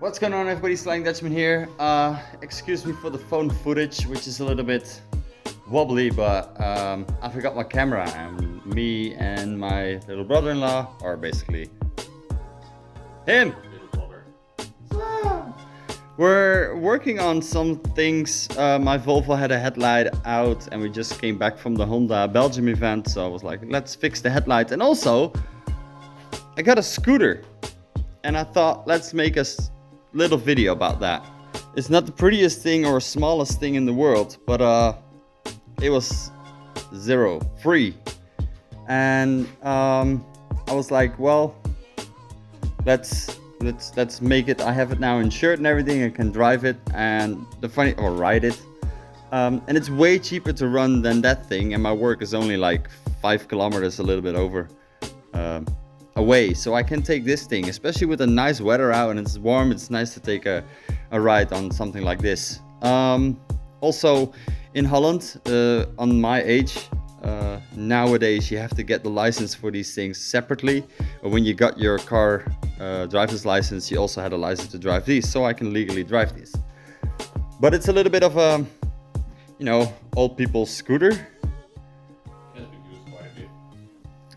What's going on, everybody? Slang Dutchman here. Excuse me for the phone footage, which is a little bit wobbly, but I forgot my camera, and me and my little brother-in-law, or basically him, we're working on some things. My Volvo had a headlight out, and we just came back from the Honda Belgium event, so I was like, let's fix the headlight. And also, I got a scooter, and I thought, let's make a little video about that. It's not the prettiest thing or smallest thing in the world, but it was free, and I was like, well, let's make it. I have it now insured and everything. I can drive it and ride it, and it's way cheaper to run than that thing. And my work is only like 5 kilometers, a little bit over away, so I can take this thing, especially with the nice weather out and it's warm. It's nice to take a ride on something like this. Also in Holland, on my age, nowadays you have to get the license for these things separately. When you got your car driver's license, you also had a license to drive these, so I can legally drive these. But it's a little bit of a, old people's scooter.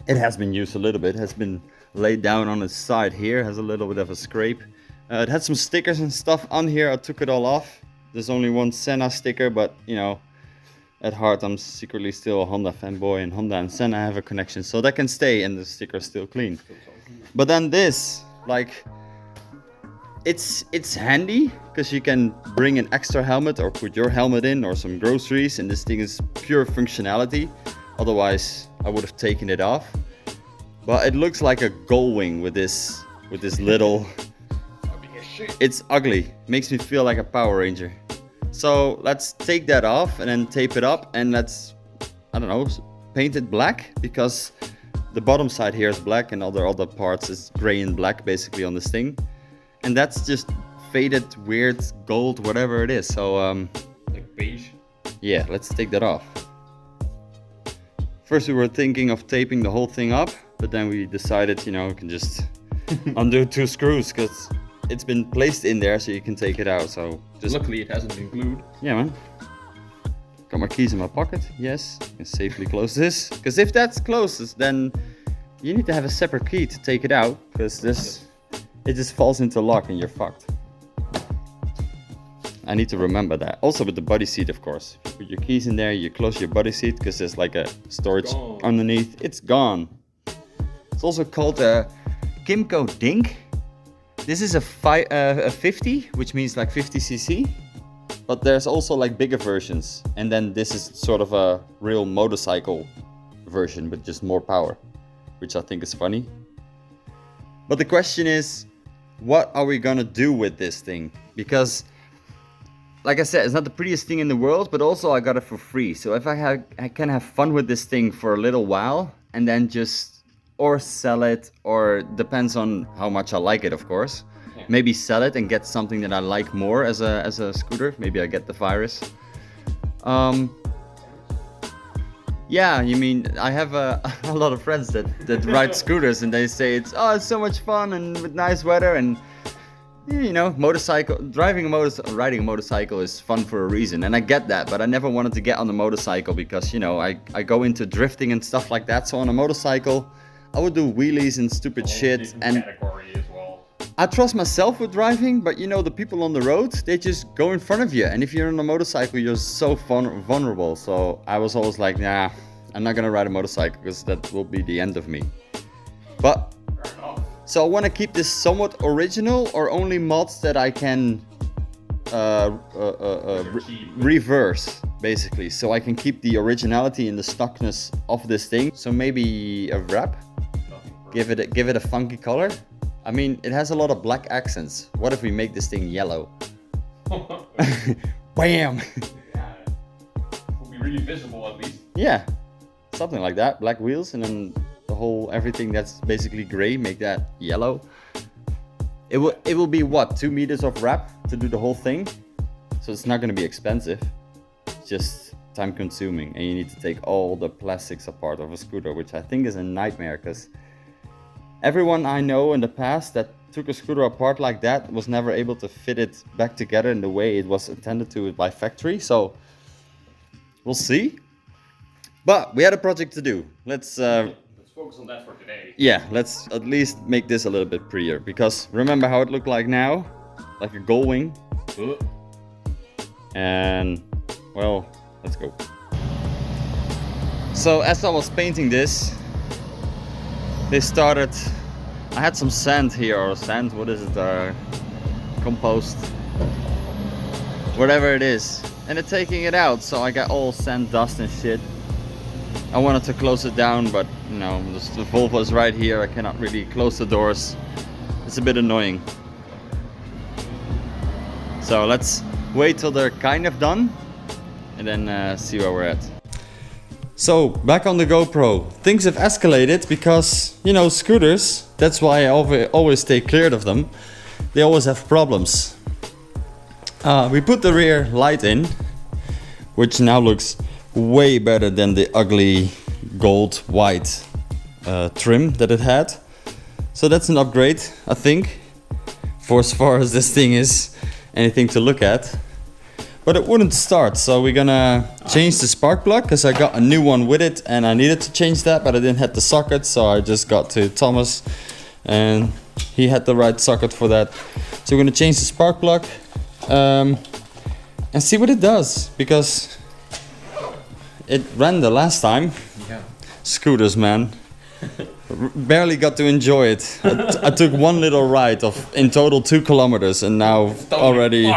It has been used a little bit. It has been laid down on its side here. It has a little bit of a scrape. It had some stickers and stuff on here. I took it all off. There's only one Senna sticker, but at heart I'm secretly still a Honda fanboy, and Honda and Senna have a connection, so that can stay and the sticker's still clean. But then this, it's handy because you can bring an extra helmet or put your helmet in or some groceries, and this thing is pure functionality. Otherwise, I would have taken it off. But it looks like a gull wing with this little. It's ugly. Makes me feel like a Power Ranger. So let's take that off and then tape it up, and let's, paint it black, because the bottom side here is black and other parts is gray and black basically on this thing. And that's just faded, weird gold, whatever it is. So like beige. Yeah, let's take that off. First we were thinking of taping the whole thing up, but then we decided, we can just undo 2 screws, because it's been placed in there so you can take it out. So just luckily it hasn't been glued. Yeah, man. Got my keys in my pocket. Yes, I can safely close this, because if that's closed, then you need to have a separate key to take it out, because it just falls into lock and you're fucked. I need to remember that. Also with the body seat, of course. If you put your keys in there, you close your body seat, because there's like a storage underneath. It's gone. It's also called a Kimco Dink. This is a 50, which means like 50cc. But there's also like bigger versions. And then this is sort of a real motorcycle version with just more power, which I think is funny. But the question is, what are we gonna do with this thing? Because, like I said, it's not the prettiest thing in the world, but also I got it for free. So if I can have fun with this thing for a little while, and then just or sell it, or depends on how much I like it, of course. Yeah. Maybe sell it and get something that I like more as a scooter. Maybe I get the Virus. Yeah, I have a lot of friends that ride scooters, and they say it's so much fun and with nice weather, and riding a motorcycle is fun for a reason, and I get that, but I never wanted to get on the motorcycle because, I go into drifting and stuff like that. So on a motorcycle, I would do wheelies and stupid shit, and category as well. I trust myself with driving, but the people on the road, they just go in front of you, and if you're on a motorcycle, you're so vulnerable. So I was always like, nah, I'm not gonna ride a motorcycle, because that will be the end of me. But so I want to keep this somewhat original, or only mods that I can reverse, basically, so I can keep the originality and the stockness of this thing. So maybe a wrap, give it a funky color. I mean, it has a lot of black accents. What if we make this thing yellow? Bam! Yeah, it will be really visible at least. Yeah, something like that. Black wheels, and then everything that's basically gray, make that yellow. It will be what, 2 meters of wrap to do the whole thing, so it's not going to be expensive. It's just time consuming, and you need to take all the plastics apart of a scooter, which I think is a nightmare, because Everyone I know in the past that took a scooter apart like that was never able to fit it back together in the way it was intended to by factory. So we'll see. But we had a project to do. Let's focus on that for today. yeah, let's at least make this a little bit prettier, because remember how it looked like now? Like a gull wing. And well, let's go. So as I was painting this, they started, I had some sand here, or sand, what is it, compost, whatever it is, and they're taking it out, so I got all sand dust and shit. I wanted to close it down, but you know, the Volvo is right here, I cannot really close the doors. It's a bit annoying. So let's wait till they're kind of done and then see where we're at. So back on the GoPro, things have escalated because, you know, scooters, that's why I always stay clear of them. They always have problems. We put the rear light in, which now looks way better than the ugly gold white trim that it had. So that's an upgrade, I think, for as far as this thing is anything to look at. But it wouldn't start, so we're gonna change the spark plug, because I got a new one with it and I needed to change that, but I didn't have the socket, so I just got to Thomas and he had the right socket for that. So we're gonna change the spark plug and see what it does, because it ran the last time. Yeah. Scooters, man. Barely got to enjoy it. I took one little ride of in total 2 kilometers and now already.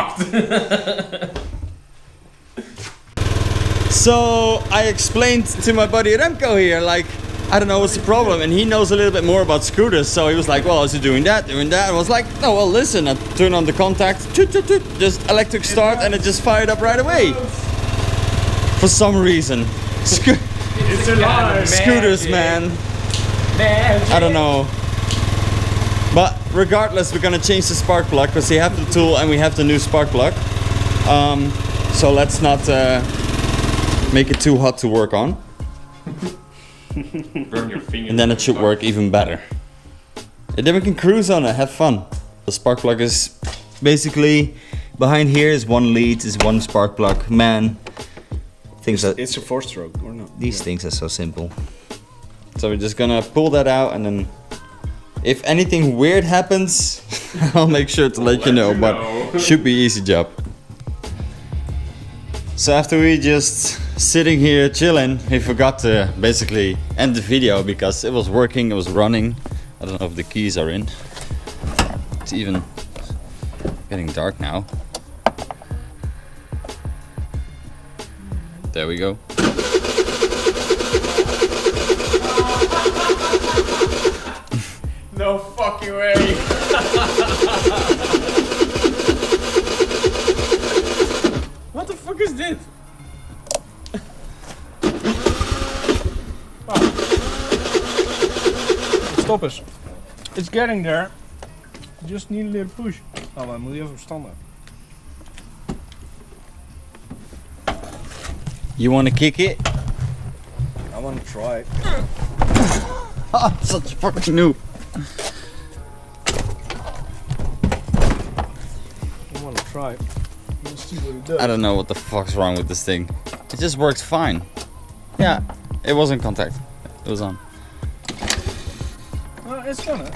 So I explained to my buddy Remco here, like, I don't know what's the problem, and he knows a little bit more about scooters, so he was like, well, is it doing that? I was like, no, well, listen, I turn on the contact, just electric start, and it just fired up right away. For some reason. It's alive, Scooters, man. I don't know. But regardless, we're gonna change the spark plug, because we have the tool and we have the new spark plug. So let's not make it too hot to work on. Burn your fingers. And then it should work even better. And then we can cruise on it, have fun. The spark plug is basically behind here is one lead, is one spark plug. Man, things that It's a 4-stroke or not? these things are so simple. So we're just gonna pull that out, and then if anything weird happens, I'll make sure to let you know, but should be easy job. So after we just sitting here chilling, we forgot to basically end the video because it was working, it was running. I don't know if the keys are in. It's even getting dark now. There we go. No fucking way. What the fuck is this? Stop eens. It's getting there. You just need a little push. Nou, dan moet je even standaard. You want to kick it? I want to try. Oh, such a fucking noob. I want to try. Let's see what it does. I don't know what the fuck's wrong with this thing. It just works fine. Yeah, it was in contact. It was on. It's gonna.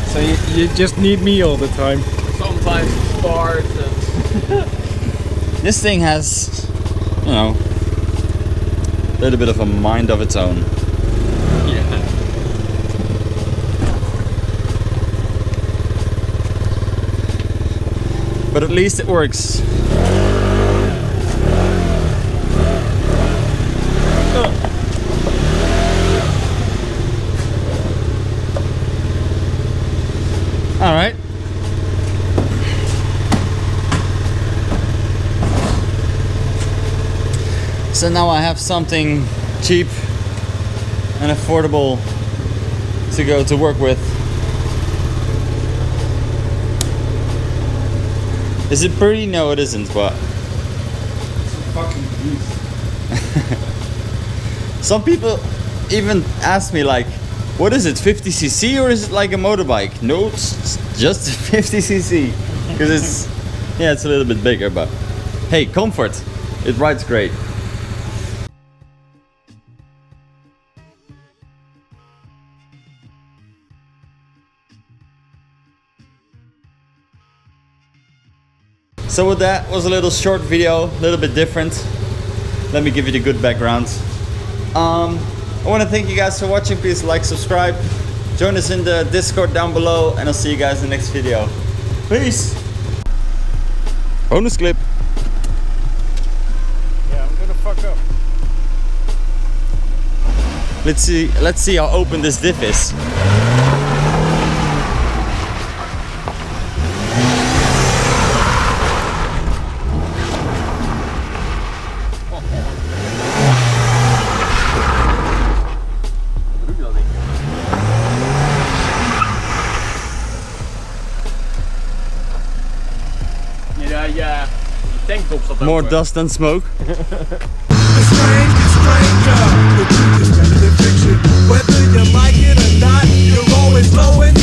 So you just need me all the time. Sometimes it starts and... This thing has, you know, a little bit of a mind of its own. Yeah. But at least it works. All right. So now I have something cheap and affordable to go to work with. Is it pretty? No, it isn't, but Fucking beast. Some people even ask me like, what is it, 50cc or is it like a motorbike? No, it's just 50cc. Because it's, yeah, it's a little bit bigger, but hey, comfort. It rides great. So with that was a little short video, a little bit different. Let me give you the good background. I want to thank you guys for watching. Please like, subscribe, join us in the Discord down below, and I'll see you guys in the next video. Peace! Bonus clip. Yeah, I'm gonna fuck up. Let's see how open this diff is. Ja, die tanktop zat More open. dust than smoke. Whether you like it or not, you're always blowing